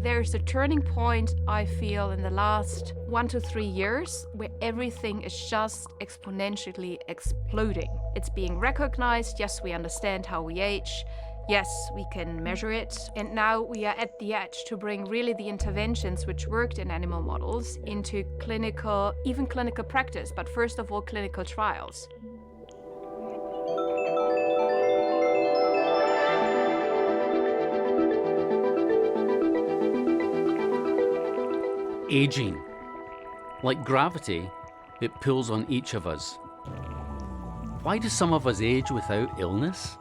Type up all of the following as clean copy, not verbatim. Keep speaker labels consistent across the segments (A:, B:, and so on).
A: There's a turning point, I feel, in the last 1 to 3 years where everything is just exponentially exploding. It's being recognized. Yes, we understand how we age. Yes, we can measure it. And now we are at the edge to bring really the interventions which worked in animal models into clinical, even clinical practice, but first of all, clinical trials.
B: Aging. Like gravity, it pulls on each of us. Why do some of us age without illness?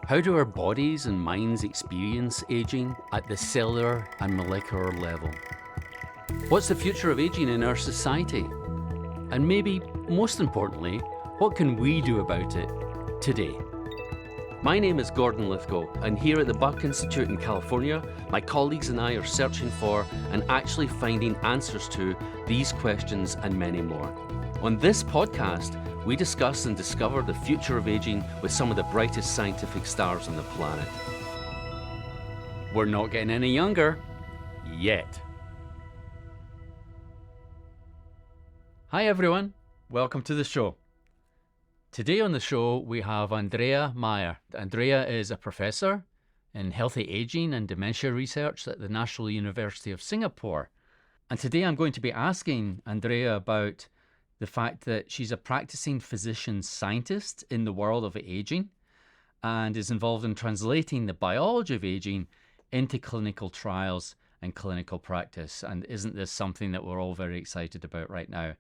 B: How do our bodies and minds experience aging at the cellular and molecular level? What's the future of aging in our society? And maybe, most importantly, what can we do about it today? My name is Gordon Lithgow, and here at the Buck Institute in California, my colleagues and I are searching for and actually finding answers to these questions and many more. On this podcast, we discuss and discover the future of aging with some of the brightest scientific stars on the planet. We're not getting any younger, yet. Hi everyone, welcome to the show. Today on the show, we have Andrea Maier. Andrea is a professor in healthy aging and dementia research at the National University of Singapore. And today I'm going to be asking Andrea about the fact that she's a practicing physician scientist in the world of aging and is involved in translating the biology of aging into clinical trials and clinical practice. And isn't this something that we're all very excited about right now?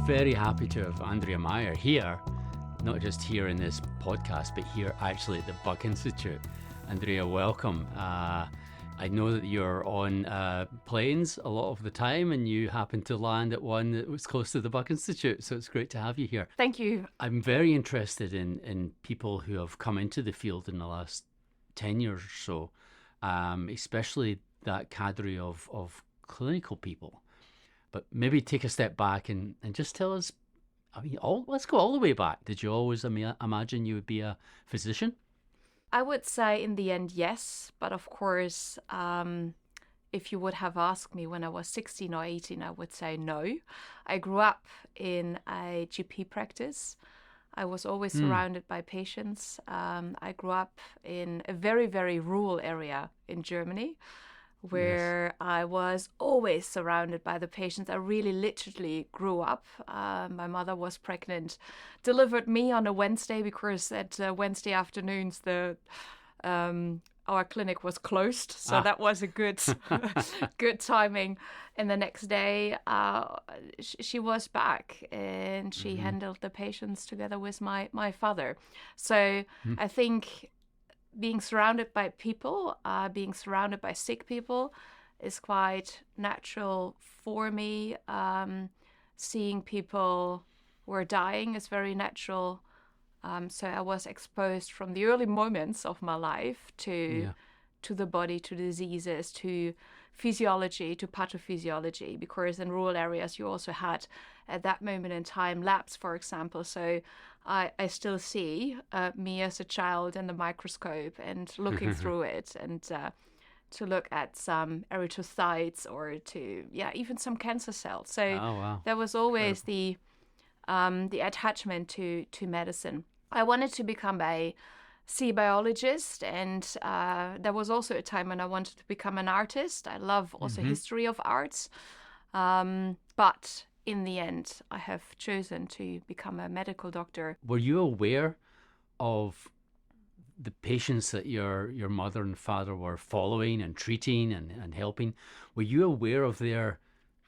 B: Very happy to have Andrea Maier here, not just here in this podcast, but here actually at the Buck Institute. Andrea, welcome. I know that you're on planes a lot of the time and you happen to land at one that was close to the Buck Institute, so it's great to have you here.
A: Thank you.
B: I'm very interested in people who have come into the field in the last 10 years or so, especially that cadre of clinical people. But maybe take a step back and just tell us, let's go all the way back. Did you always imagine you would be a physician?
A: I would say in the end, yes. But of course, if you would have asked me when I was 16 or 18, I would say no. I grew up in a GP practice. I was always surrounded by patients. I grew up in a very, very rural area in Germany, where yes. I was always surrounded by the patients. I really literally grew up. My mother was pregnant, delivered me on a Wednesday because at Wednesday afternoons our clinic was closed, so that was a good good timing. And the next day she was back and she handled the patients together with my father. So I think being surrounded by people, being surrounded by sick people is quite natural for me. Seeing people who are dying is very natural. So I was exposed from the early moments of my life to the body, to diseases, to physiology, to pathophysiology, because in rural areas you also had at that moment in time labs, for example. So I still see me as a child in the microscope and looking through it and to look at some erythrocytes or to even some cancer cells. So there was always the attachment to medicine. I wanted to become a sea biologist, and there was also a time when I wanted to become an artist. I love also history of arts, but in the end, I have chosen to become a medical doctor.
B: Were you aware of the patients that your mother and father were following and treating and helping? Were you aware of their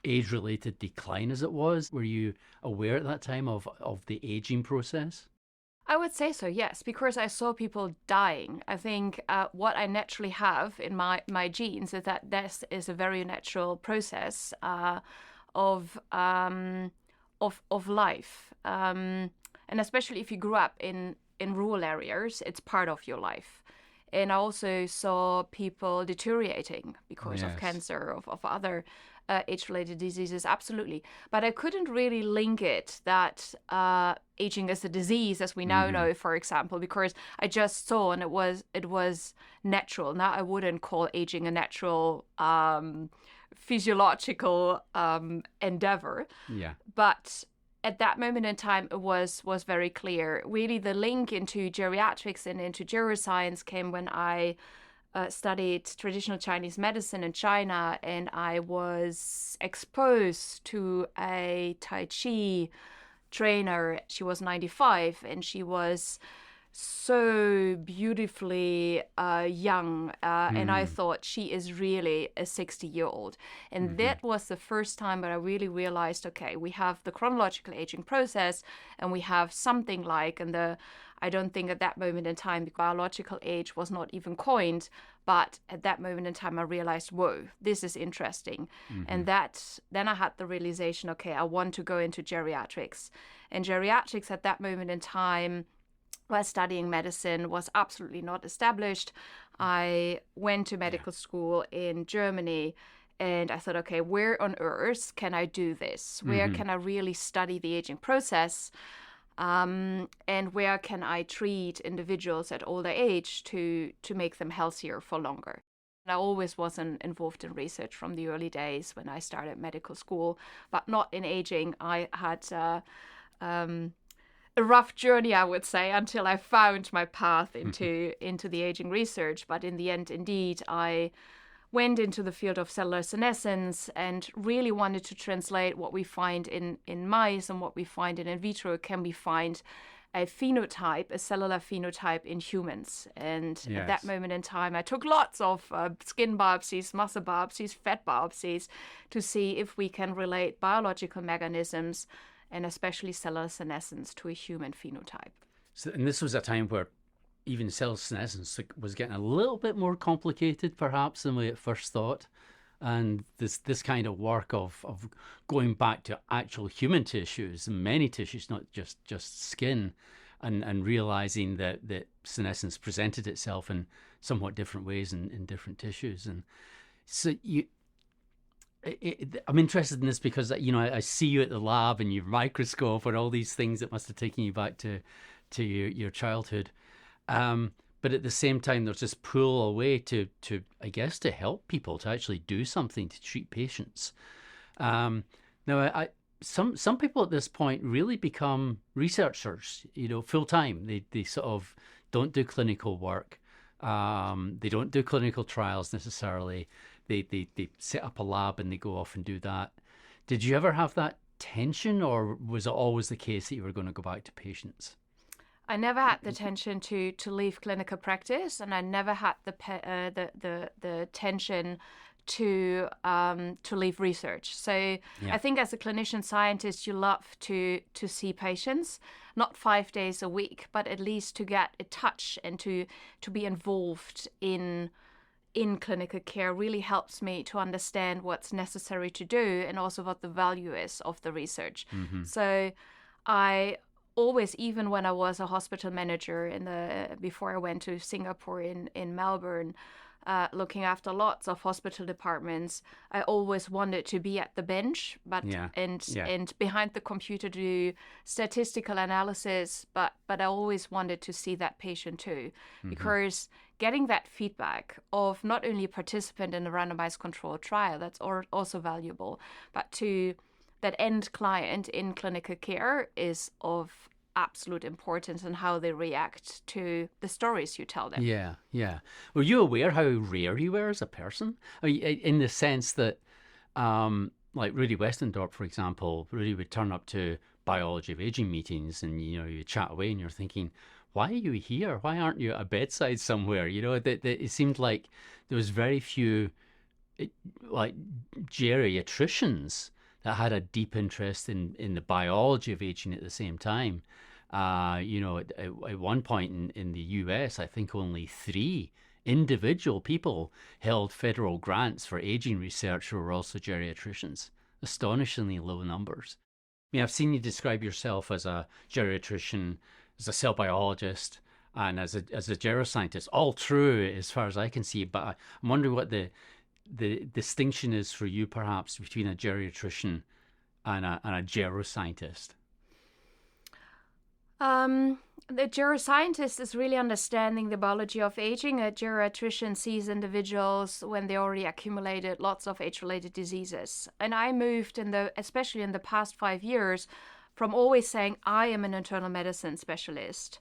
B: age-related decline as it was? Were you aware at that time of the aging process?
A: I would say so, yes, because I saw people dying. I think what I naturally have in my genes is that this is a very natural process of life, and especially if you grew up in rural areas, it's part of your life. And I also saw people deteriorating because of cancer, of other age-related diseases, absolutely. But I couldn't really link it that aging is a disease, as we now know, for example, because I just saw and it was natural. Now I wouldn't call aging a natural physiological endeavor.
B: Yeah.
A: But at that moment in time, it was very clear. Really, the link into geriatrics and into geroscience came when I studied traditional Chinese medicine in China, and I was exposed to a Tai Chi trainer. She was 95, and she was so beautifully young, and I thought she is really a 60-year-old. And that was the first time that I really realized, okay, we have the chronological aging process, and we have something like, I don't think at that moment in time the biological age was not even coined, but at that moment in time I realized, whoa, this is interesting. And then I had the realization, okay, I want to go into geriatrics. And geriatrics at that moment in time, while studying medicine, was absolutely not established. I went to medical school in Germany, and I thought, okay, where on earth can I do this? Where can I really study the aging process? And where can I treat individuals at older age to make them healthier for longer? I always was involved in research from the early days when I started medical school, but not in aging. I had a rough journey, I would say, until I found my path into the aging research. But in the end, indeed, I went into the field of cellular senescence and really wanted to translate what we find in mice and what we find in vitro. Can we find a phenotype, a cellular phenotype in humans? And at that moment in time, I took lots of skin biopsies, muscle biopsies, fat biopsies to see if we can relate biological mechanisms and especially cellular senescence to a human phenotype.
B: So, and this was a time where even cellular senescence was getting a little bit more complicated, perhaps, than we at first thought. And this kind of work of going back to actual human tissues, many tissues, not just skin, and realizing that senescence presented itself in somewhat different ways in different tissues. And so I'm interested in this because, you know, I see you at the lab and your microscope and all these things that must have taken you back to your childhood. But at the same time, there's this pull away to I guess, to help people, to actually do something to treat patients. Now, some people at this point really become researchers, you know, full time. They sort of don't do clinical work. They don't do clinical trials necessarily. They set up a lab and they go off and do that. Did you ever have that tension, or was it always the case that you were going to go back to patients?
A: I never had the tension to leave clinical practice, and I never had the tension to leave research. So I think as a clinician scientist, you love to see patients, not 5 days a week, but at least to get a touch and to be involved in clinical care really helps me to understand what's necessary to do and also what the value is of the research. So I always, even when I was a hospital manager before I went to Singapore in Melbourne, looking after lots of hospital departments, I always wanted to be at the bench, and behind the computer to do statistical analysis. But I always wanted to see that patient too, because getting that feedback of not only a participant in a randomized controlled trial, that's also valuable, but to that end client in clinical care is of absolute importance and how they react to the stories you tell them.
B: Yeah. Were you aware how rare you were as a person? I mean, in the sense that, like Rudy Westendorp, for example, Rudy would turn up to biology of aging meetings and, you know, you chat away and you're thinking, why are you here? Why aren't you at a bedside somewhere? You know, it seemed like there was very few like geriatricians that had a deep interest in the biology of aging at the same time. You know, at one point in the US, I think only 3 individual people held federal grants for aging research who were also geriatricians. Astonishingly low numbers. I mean, I've seen you describe yourself as a geriatrician, as a cell biologist, and as a geroscientist. All true as far as I can see, but I'm wondering what the the distinction is for you, perhaps, between a geriatrician and a geroscientist?
A: The geroscientist is really understanding the biology of aging. A geriatrician sees individuals when they already accumulated lots of age-related diseases. And I moved, especially in the past 5 years, from always saying I am an internal medicine specialist,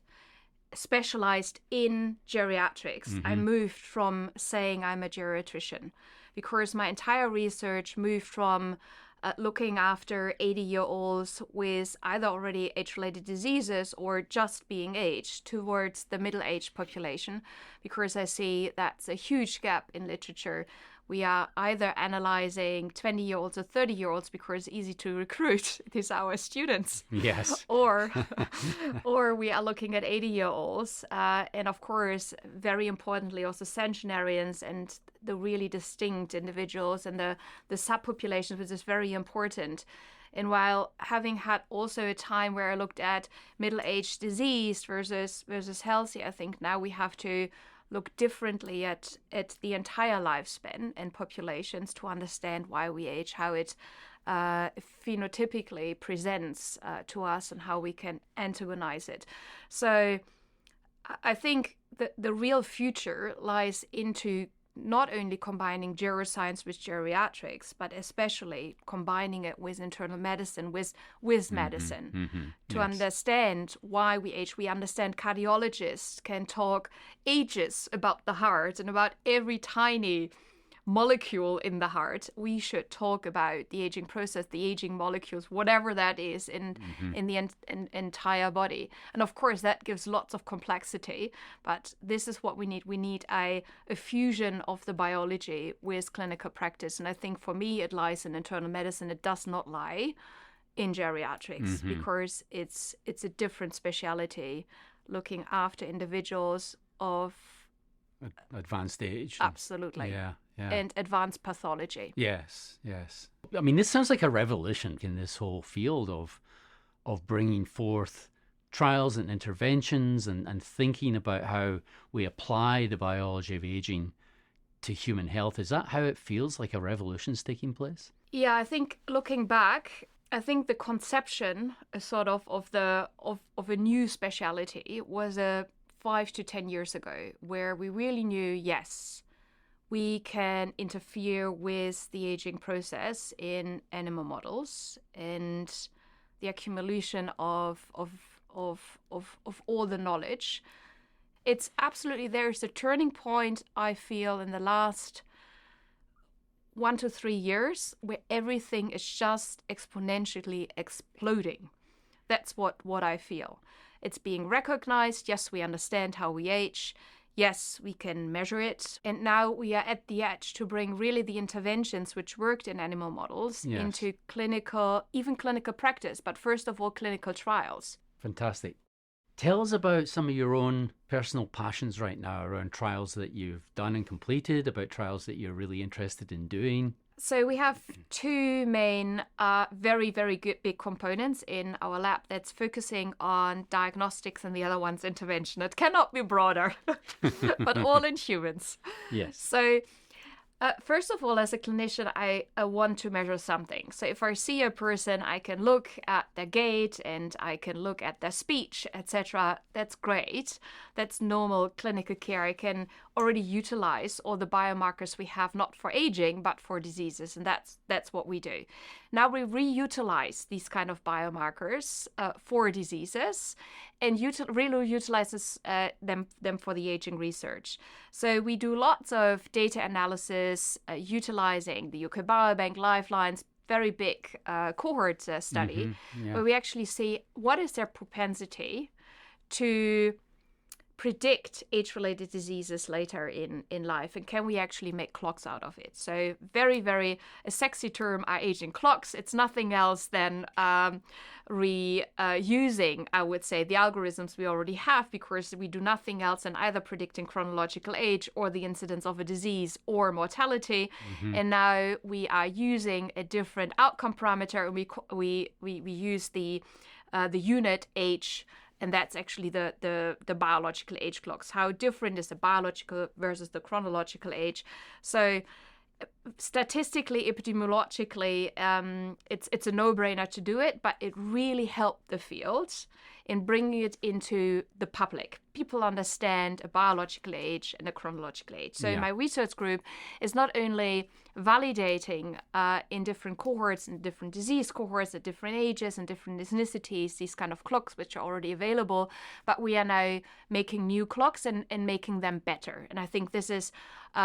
A: specialized in geriatrics. I moved from saying I'm a geriatrician because my entire research moved from looking after 80-year-olds with either already age-related diseases or just being aged towards the middle-aged population, because I see that's a huge gap in literature. We are either analyzing 20-year-olds or 30-year-olds because it's easy to recruit. These are our students.
B: Yes.
A: or we are looking at 80-year-olds. And of course, very importantly, also centenarians and the really distinct individuals and the subpopulations, which is very important. And while having had also a time where I looked at middle-aged disease versus healthy, I think now we have to look differently at the entire lifespan and populations to understand why we age, how it phenotypically presents to us and how we can antagonize it. So I think the real future lies into not only combining geroscience with geriatrics, but especially combining it with internal medicine, with medicine, to understand why we age. We understand cardiologists can talk ages about the heart and about every tiny molecule in the heart. We should talk about the aging process, the aging molecules, whatever that is in the entire body. And of course, that gives lots of complexity, but this is what we need. We need a fusion of the biology with clinical practice. And I think for me, it lies in internal medicine. It does not lie in geriatrics because it's a different speciality looking after individuals of
B: advanced age.
A: Absolutely.
B: Yeah.
A: And advanced pathology.
B: Yes. I mean, this sounds like a revolution in this whole field of bringing forth trials and interventions and thinking about how we apply the biology of aging to human health. Is that how it feels like a revolution's taking place? Yeah,
A: I think looking back, I think the conception sort of a new speciality was 5 to 10 years ago, where we really knew, yes, we can interfere with the aging process in animal models and the accumulation of all the knowledge. It's absolutely, there's a turning point, I feel, in the last 1 to 3 years where everything is just exponentially exploding. That's what I feel. It's being recognized. Yes, we understand how we age. Yes, we can measure it. And now we are at the edge to bring really the interventions which worked in animal models into clinical practice, but first of all, clinical trials.
B: Fantastic. Tell us about some of your own personal passions right now around trials that you've done and completed, about trials that you're really interested in doing.
A: So we have two main, very, very good big components in our lab that's focusing on diagnostics and the other one's intervention. It cannot be broader, but all in humans.
B: Yes.
A: So first of all, as a clinician, I want to measure something. So if I see a person, I can look at their gait and I can look at their speech, etc. That's great. That's normal clinical care. I can already utilize all the biomarkers we have, not for aging, but for diseases. And that's what we do. Now we reutilize these kind of biomarkers for diseases and really utilizes them for the aging research. So we do lots of data analysis utilizing the UK Biobank, Lifelines, very big cohort study, where we actually see what is their propensity to predict age-related diseases later in life, and can we actually make clocks out of it? So very, very a sexy term are aging clocks. It's nothing else than reusing, I would say, the algorithms we already have, because we do nothing else than either predicting chronological age or the incidence of a disease or mortality. And now we are using a different outcome parameter, and we use the unit age. And that's actually the biological age clocks. How different is the biological versus the chronological age? So statistically, epidemiologically, it's a no-brainer to do it, but it really helped the field in bringing it into the public. People understand a biological age and a chronological age. So my research group is not only validating in different cohorts and different disease cohorts at different ages and different ethnicities, these kind of clocks which are already available, but we are now making new clocks and making them better. And I think this is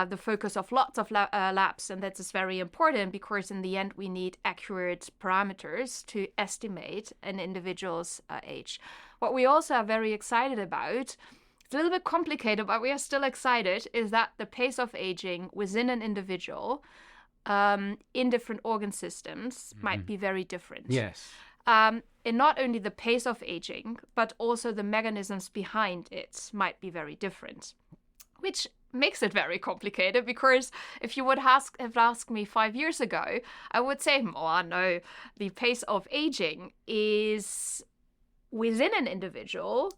A: the focus of lots of labs, and that is very important because in the end we need accurate parameters to estimate an individual's age. What we also are very excited about, it's a little bit complicated, but we are still excited, is that the pace of aging within an individual in different organ systems might be very different.
B: Yes.
A: And not only the pace of aging, but also the mechanisms behind it might be very different, which makes it very complicated, because if you would have asked me 5 years ago, I would say, oh no, the pace of aging is within an individual,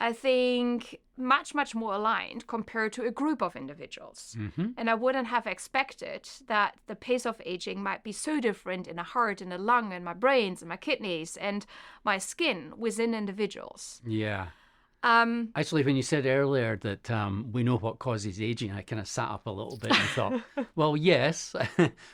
A: I think, much, much more aligned compared to a group of individuals. And I wouldn't have expected that the pace of aging might be so different in a heart, in a lung, in my brains, and my kidneys, and my skin within individuals.
B: Yeah. Actually, when you said earlier that we know what causes aging, I kind of sat up a little bit and thought, well, yes,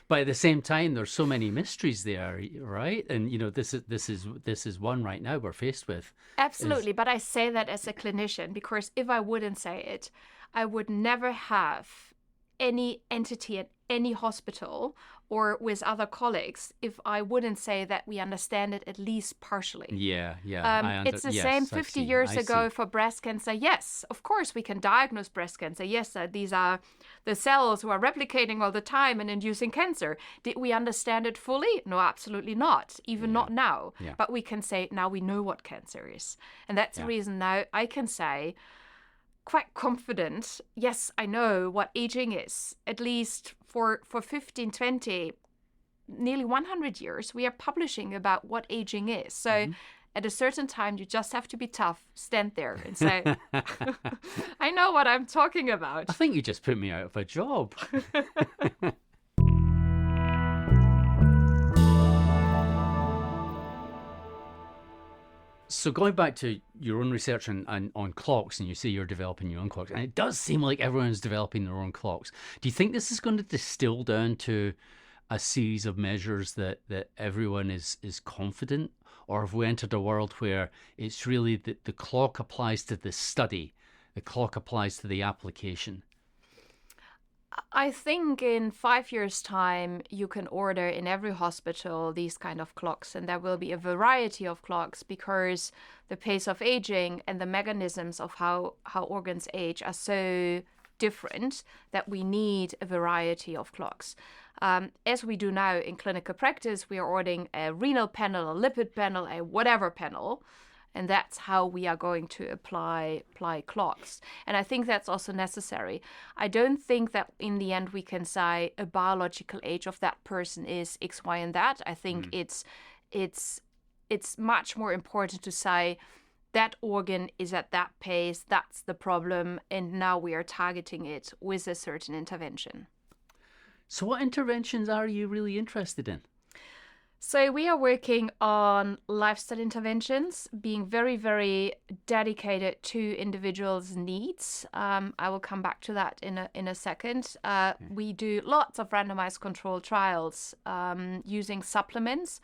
B: but at the same time, there's so many mysteries there, right? And you know, this is one right now we're faced with.
A: Absolutely, but I say that as a clinician, because if I wouldn't say it, I would never have any entity at any hospital or with other colleagues if I wouldn't say that we understand it at least partially.
B: Yeah.
A: It's the same 50 years ago for breast cancer. Yes, of course we can diagnose breast cancer. Yes, these are the cells who are replicating all the time and inducing cancer. Did we understand it fully? No, absolutely not. Even not now.
B: Yeah.
A: But we can say now we know what cancer is. And that's the reason now I can say, quite confident, yes, I know what aging is. At least for 15, 20, nearly 100 years, we are publishing about what aging is. So at a certain time, you just have to be tough, stand there and say, I know what I'm talking about.
B: I think you just put me out of a job. So going back to your own research on clocks, and you say you're developing your own clocks, and it does seem like everyone's developing their own clocks. Do you think this is going to distill down to a series of measures that everyone is confident? Or have we entered a world where it's really the clock applies to the study, the clock applies to the application?
A: I think in 5 years' time, you can order in every hospital these kind of clocks, and there will be a variety of clocks because the pace of aging and the mechanisms of how organs age are so different that we need a variety of clocks. As we do now in clinical practice, we are ordering a renal panel, a lipid panel, a whatever panel. And that's how we are going to apply clocks. And I think that's also necessary. I don't think that in the end we can say a biological age of that person is X, Y, and that. I think it's much more important to say that organ is at that pace, that's the problem, and now we are targeting it with a certain intervention.
B: So what interventions are you really interested in?
A: So we are working on lifestyle interventions, being very, very dedicated to individuals' needs. I will come back to that in a second. We do lots of randomized controlled trials using supplements,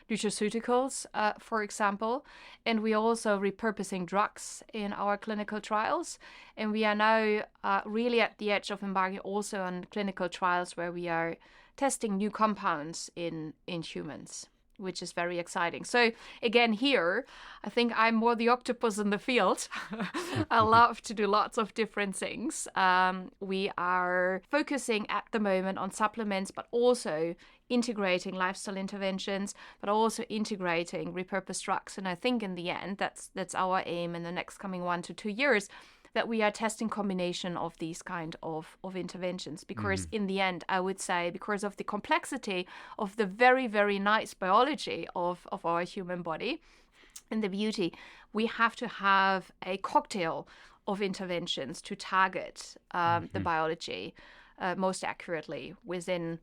A: nutraceuticals, for example. And we are also repurposing drugs in our clinical trials. And we are now really at the edge of embarking also on clinical trials where we are testing new compounds in humans, which is very exciting. So again, here, I think I'm more the octopus in the field. I love to do lots of different things. We are focusing at the moment on supplements, but also integrating lifestyle interventions, but also integrating repurposed drugs. And I think in the end, that's our aim in the next coming 1 to 2 years, that we are testing combination of these kind of interventions. Because in the end, I would say, because of the complexity of the very, very nice biology of our human body and the beauty, we have to have a cocktail of interventions to target the biology most accurately within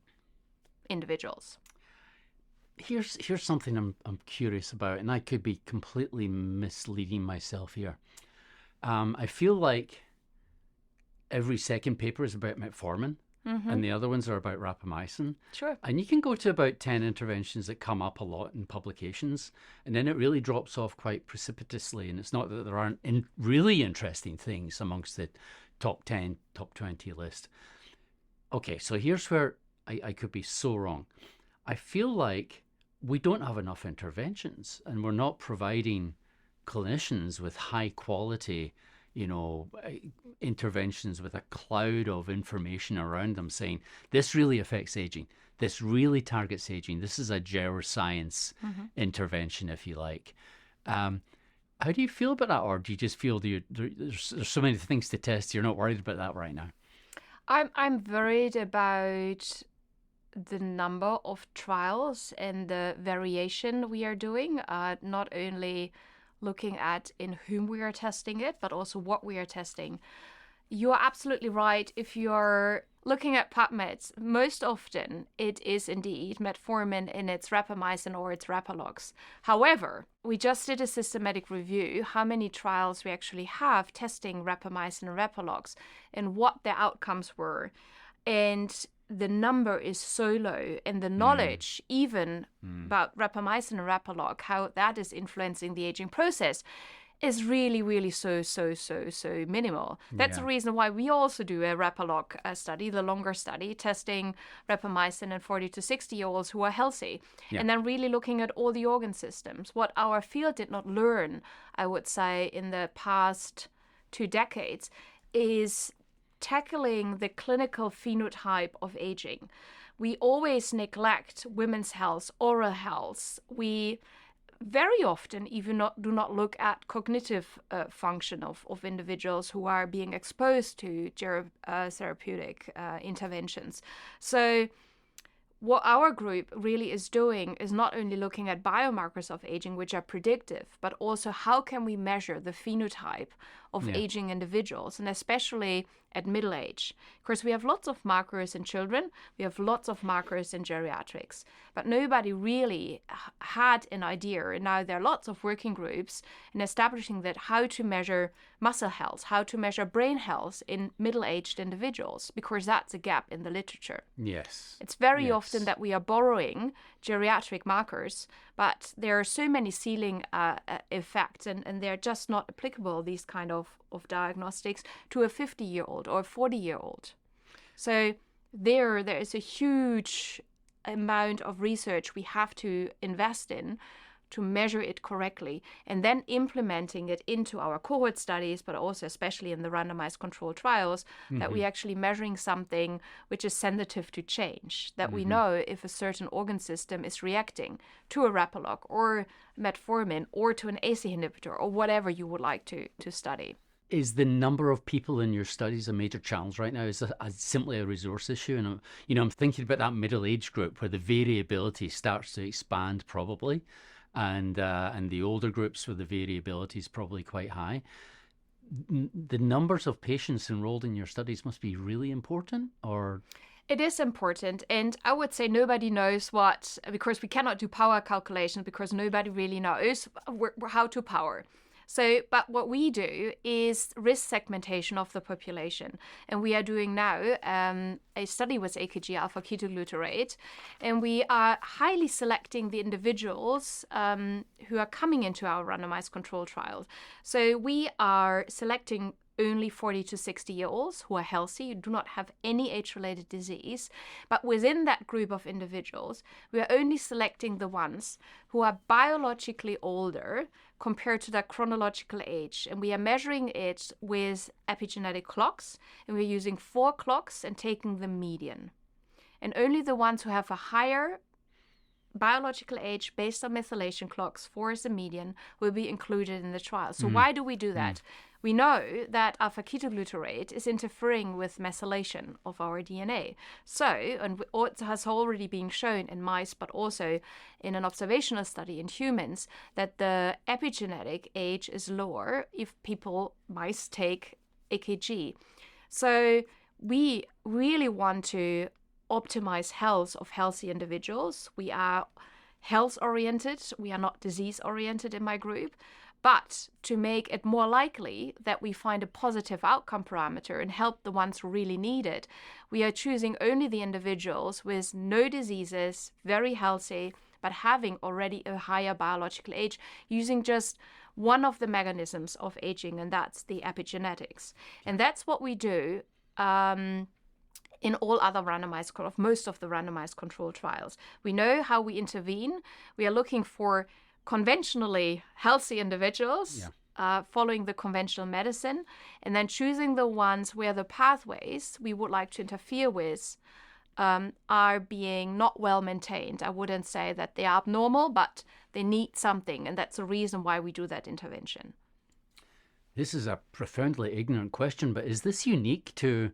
A: individuals.
B: Here's something I'm curious about, and I could be completely misleading myself here. I feel like every second paper is about metformin, and the other ones are about rapamycin.
A: Sure.
B: And you can go to about 10 interventions that come up a lot in publications, and then it really drops off quite precipitously. And it's not that there aren't really interesting things amongst the top 10, top 20 list. Okay, so here's where I could be so wrong. I feel like we don't have enough interventions, and we're not providing clinicians with high quality, interventions with a cloud of information around them saying, this really affects aging. This really targets aging. This is a geroscience intervention, if you like. How do you feel about that? Or do you just feel there's so many things to test, you're not worried about that right now?
A: I'm worried about the number of trials and the variation we are doing, not only looking at in whom we are testing it, but also what we are testing. You are absolutely right. If you're looking at PubMed, most often it is indeed metformin in its rapamycin or its rapalogs. However, we just did a systematic review how many trials we actually have testing rapamycin and rapalogs and what their outcomes were. And the number is so low, and the knowledge even about rapamycin and rapalog, how that is influencing the aging process, is really, really so minimal. That's the reason why we also do a rapalog study, the longer study, testing rapamycin in 40 to 60-year-olds who are healthy, and then really looking at all the organ systems. What our field did not learn, I would say, in the past 2 decades is tackling the clinical phenotype of aging. We always neglect women's health, oral health. We very often even do not look at cognitive function of individuals who are being exposed to therapeutic interventions. So what our group really is doing is not only looking at biomarkers of aging, which are predictive, but also how can we measure the phenotype of aging individuals, and especially at middle age. Of course, we have lots of markers in children, we have lots of markers in geriatrics, but nobody really had an idea. And now there are lots of working groups in establishing that how to measure muscle health, how to measure brain health in middle-aged individuals, because that's a gap in the literature.
B: Yes.
A: It's very often that we are borrowing geriatric markers, but there are so many ceiling effects, and they're just not applicable, these kind of diagnostics, to a 50-year-old or a 40-year-old. So there is a huge amount of research we have to invest in to measure it correctly, and then implementing it into our cohort studies, but also especially in the randomized controlled trials, that we actually measuring something which is sensitive to change, that we know if a certain organ system is reacting to a rapalog or metformin or to an ACE inhibitor or whatever you would like to study.
B: Is the number of people in your studies a major challenge right now? Is it simply a resource issue? And I'm thinking about that middle age group where the variability starts to expand probably, and the older groups where the variability is probably quite high. The numbers of patients enrolled in your studies must be really important, or?
A: It is important, and I would say nobody knows what, because we cannot do power calculations, because nobody really knows how to power. So, but what we do is risk segmentation of the population. And we are doing now a study with AKG alpha-ketoglutarate, and we are highly selecting the individuals who are coming into our randomized control trials. So we are selecting only 40 to 60-year-olds who are healthy, who do not have any age-related disease. But within that group of individuals, we are only selecting the ones who are biologically older compared to their chronological age. And we are measuring it with epigenetic clocks, and we're using 4 clocks and taking the median. And only the ones who have a higher biological age based on methylation clocks, 4 is the median, will be included in the trial. So why do we do that? We know that alpha-ketoglutarate is interfering with methylation of our DNA. So, and it has already been shown in mice, but also in an observational study in humans, that the epigenetic age is lower if mice take AKG. So we really want to optimize health of healthy individuals. We are health-oriented. We are not disease-oriented in my group. But to make it more likely that we find a positive outcome parameter and help the ones who really need it, we are choosing only the individuals with no diseases, very healthy, but having already a higher biological age, using just one of the mechanisms of aging, and that's the epigenetics. And that's what we do in all other most of the randomized control trials. We know how we intervene. We are looking for conventionally healthy individuals, following the conventional medicine, and then choosing the ones where the pathways we would like to interfere with are being not well maintained. I wouldn't say that they are abnormal, but they need something, and that's the reason why we do that intervention.
B: This is a profoundly ignorant question, but is this unique to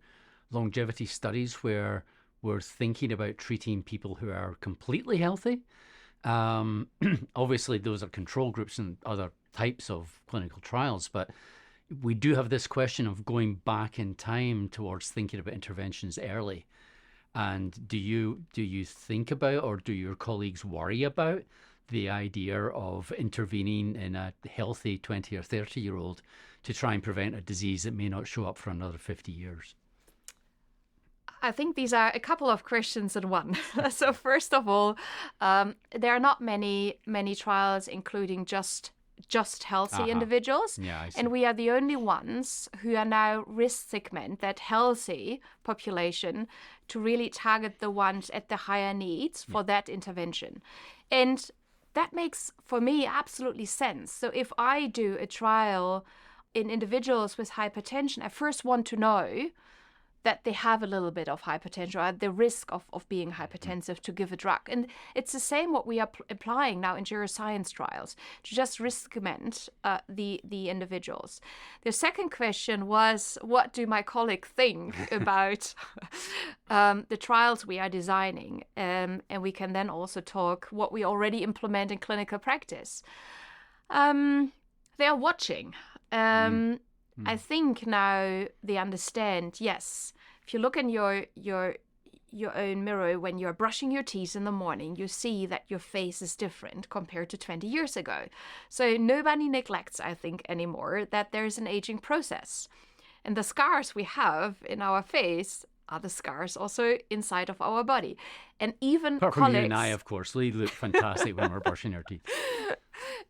B: longevity studies where we're thinking about treating people who are completely healthy? Obviously, those are control groups and other types of clinical trials, but we do have this question of going back in time towards thinking about interventions early. And do you think about, or do your colleagues worry about the idea of intervening in a healthy 20 or 30-year-old to try and prevent a disease that may not show up for another 50 years?
A: I think these are a couple of questions in one. So first of all, there are not many trials including just healthy individuals.
B: Yeah, I see.
A: And we are the only ones who are now risk segment that healthy population to really target the ones at the higher needs for that intervention. And that makes, for me, absolutely sense. So if I do a trial in individuals with hypertension, I first want to know that they have a little bit of hypertension or at the risk of being hypertensive to give a drug. And it's the same what we are applying now in geroscience trials, to just risk segment the individuals. The second question was, what do my colleagues think about the trials we are designing? And we can then also talk what we already implement in clinical practice. They are watching. I think now they understand, yes, if you look in your own mirror when you're brushing your teeth in the morning, you see that your face is different compared to 20 years ago. So nobody neglects, I think, anymore that there's an aging process. And the scars we have in our face are the scars also inside of our body. And even
B: apart
A: colleagues...
B: from you and I, of course, we look fantastic when we're brushing our teeth.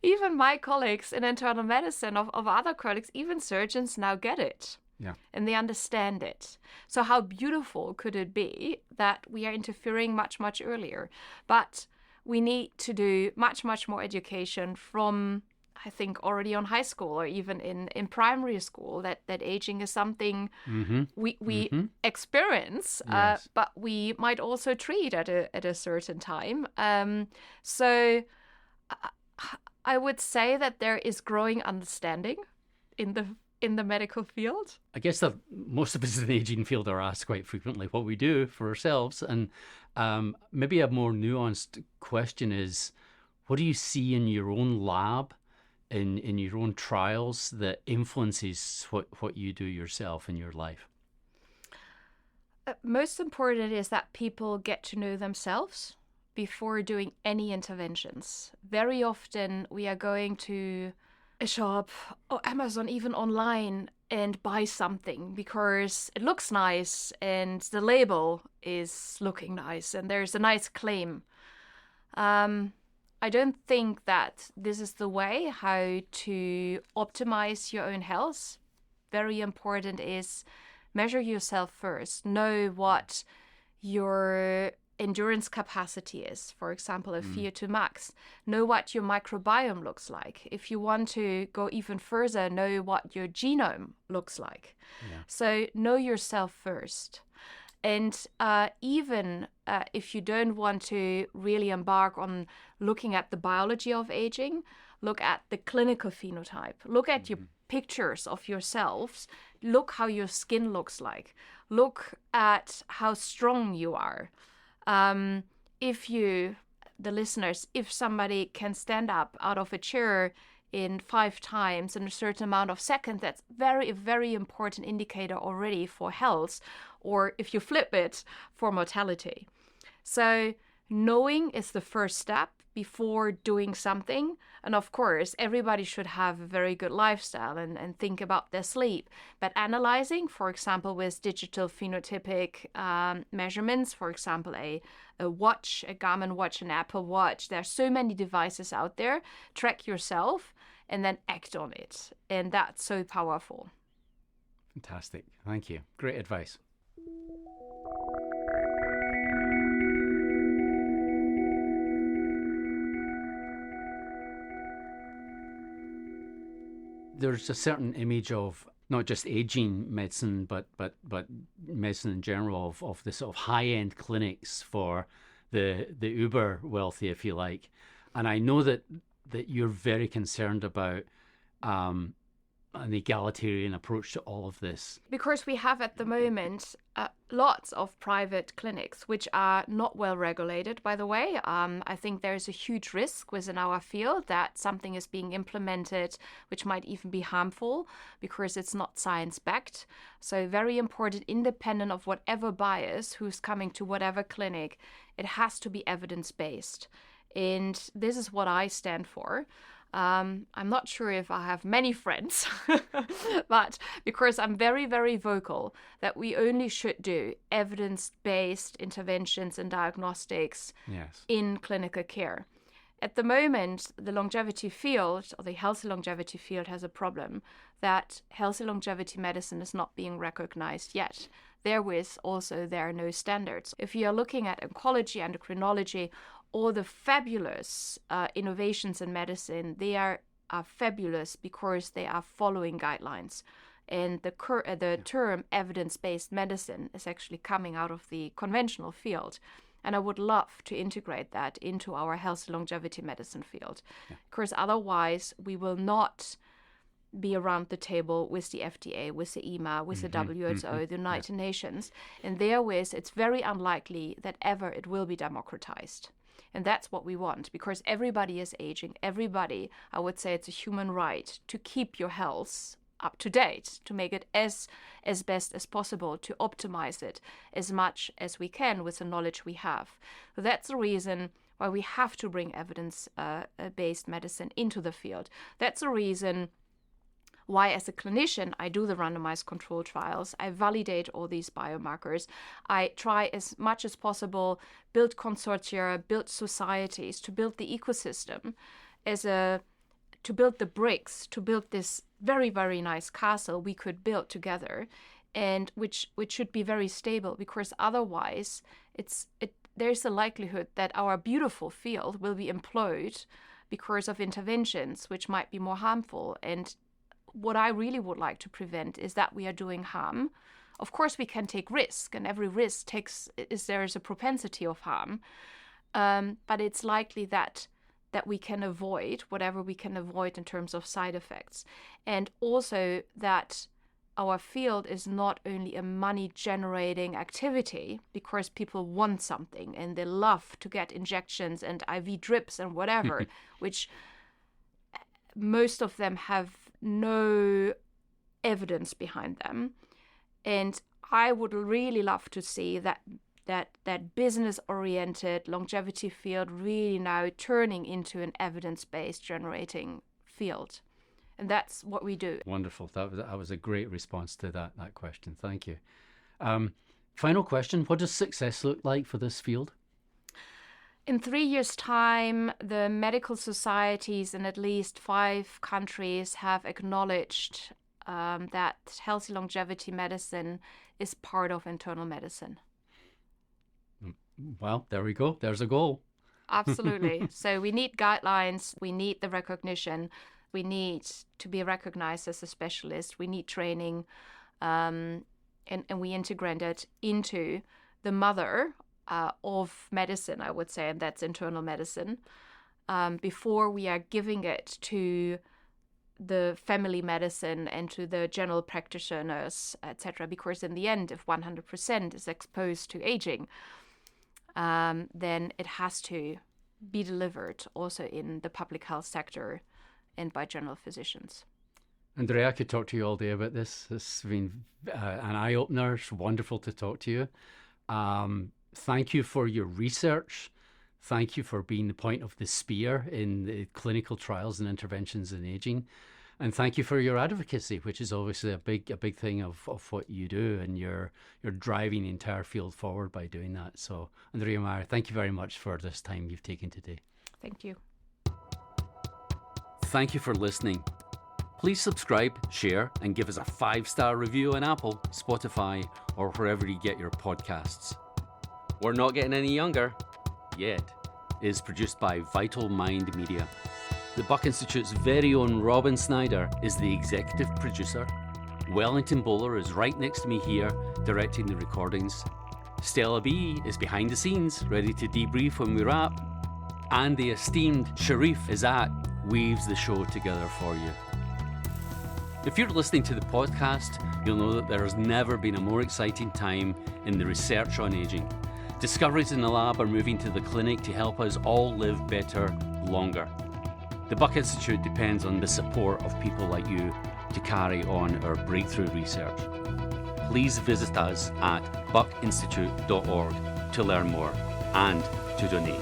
A: Even my colleagues in internal medicine, of other colleagues, even surgeons now get it.
B: Yeah.
A: And they understand it. So how beautiful could it be that we are interfering much, much earlier? But we need to do much, much more education from, I think, already on high school or even in primary school, that aging is something we experience,
B: Yes.
A: but we might also treat at a certain time. So I would say that there is growing understanding in the medical field.
B: I guess that most of us in the aging field are asked quite frequently what we do for ourselves. And maybe a more nuanced question is, what do you see in your own lab, in your own trials, that influences what you do yourself in your life?
A: Most important is that people get to know themselves before doing any interventions. Very often we are going to a shop or Amazon, even online, and buy something because it looks nice and the label is looking nice and there's a nice claim. I don't think that this is the way how to optimize your own health. Very important is measure yourself first. Know what your endurance capacity is, for example, a VO2 max. Know what your microbiome looks like. If you want to go even further, know what your genome looks like. Yeah. So know yourself first. And even if you don't want to really embark on looking at the biology of aging, look at the clinical phenotype. Look at your pictures of yourselves. Look how your skin looks like. Look at how strong you are. If you, the listeners, if somebody can stand up out of a chair in 5 times in a certain amount of seconds, that's very important indicator already for health. or if you flip it, for mortality. So knowing is the first step before doing something. And of course, everybody should have a very good lifestyle and think about their sleep. But analyzing, for example, with digital phenotypic measurements, for example, a watch, a Garmin watch, an Apple watch, there are so many devices out there. Track yourself and then act on it. And that's so powerful.
B: Fantastic. Thank you. Great advice. There's a certain image of not just aging medicine, but medicine in general, of the sort of high-end clinics for the uber wealthy, if you like. And I know that you're very concerned about an egalitarian approach to all of this.
A: Because we have at the moment lots of private clinics, which are not well regulated, by the way. I think there's a huge risk within our field that something is being implemented which might even be harmful because it's not science-backed. So very important, independent of whatever bias, who's coming to whatever clinic, it has to be evidence-based. And this is what I stand for. I'm not sure if I have many friends, but because I'm very, very vocal that we only should do evidence-based interventions and diagnostics in clinical care. At the moment, the longevity field, or the healthy longevity field, has a problem that healthy longevity medicine is not being recognized yet. Therewith, also, there are no standards. If you are looking at oncology, endocrinology, all the fabulous innovations in medicine, they are fabulous because they are following guidelines. And the term evidence-based medicine is actually coming out of the conventional field. And I would love to integrate that into our healthy longevity medicine field. Because otherwise, we will not be around the table with the FDA, with the EMA, with the WHO, the United Nations. And therewith, it's very unlikely that ever it will be democratized. And that's what we want, because everybody is aging. Everybody, I would say it's a human right to keep your health up to date, to make it as best as possible, to optimize it as much as we can with the knowledge we have. So that's the reason why we have to bring evidence-based medicine into the field. That's the reason why, as a clinician, I do the randomized control trials. I validate all these biomarkers. I try as much as possible build consortia, build societies, to build the ecosystem, to build the bricks, to build this very, very nice castle we could build together, and which should be very stable, because otherwise there's a likelihood that our beautiful field will be implode because of interventions which might be more harmful. And what I really would like to prevent is that we are doing harm. Of course, we can take risk, and every risk there is a propensity of harm. But it's likely that we can avoid whatever we can avoid in terms of side effects. And also that our field is not only a money-generating activity, because people want something and they love to get injections and IV drips and whatever, which most of them have no evidence behind them. And I would really love to see that business-oriented longevity field really now turning into an evidence-based generating field. And that's what we do.
B: Wonderful. That was a great response to that question. Thank you. Final question. What does success look like for this field?
A: In 3 years' time, the medical societies in at least 5 countries have acknowledged that healthy longevity medicine is part of internal medicine.
B: Well, there we go. There's a goal.
A: Absolutely. So we need guidelines. We need the recognition. We need to be recognized as a specialist. We need training. And we integrate it into the mother of medicine, I would say, and that's internal medicine, before we are giving it to the family medicine and to the general practitioners, etc. Because in the end, if 100% is exposed to aging, then it has to be delivered also in the public health sector and by general physicians.
B: Andrea, I could talk to you all day about this. It's been an eye-opener. It's wonderful to talk to you. Thank you for your research. Thank you for being the point of the spear in the clinical trials and interventions in aging. And thank you for your advocacy, which is obviously a big thing of what you do, and you're driving the entire field forward by doing that. So, Andrea Maier, thank you very much for this time you've taken today.
A: Thank you.
B: Thank you for listening. Please subscribe, share, and give us a 5-star review on Apple, Spotify, or wherever you get your podcasts. We're Not Getting Any Younger Yet is produced by Vital Mind Media. The Buck Institute's very own Robin Snyder is the executive producer. Wellington Bowler is right next to me here, directing the recordings. Stella B is behind the scenes, ready to debrief when we wrap. And the esteemed Sharif Izzat weaves the show together for you. If you're listening to the podcast, you'll know that there has never been a more exciting time in the research on aging. Discoveries in the lab are moving to the clinic to help us all live better, longer. The Buck Institute depends on the support of people like you to carry on our breakthrough research. Please visit us at buckinstitute.org to learn more and to donate.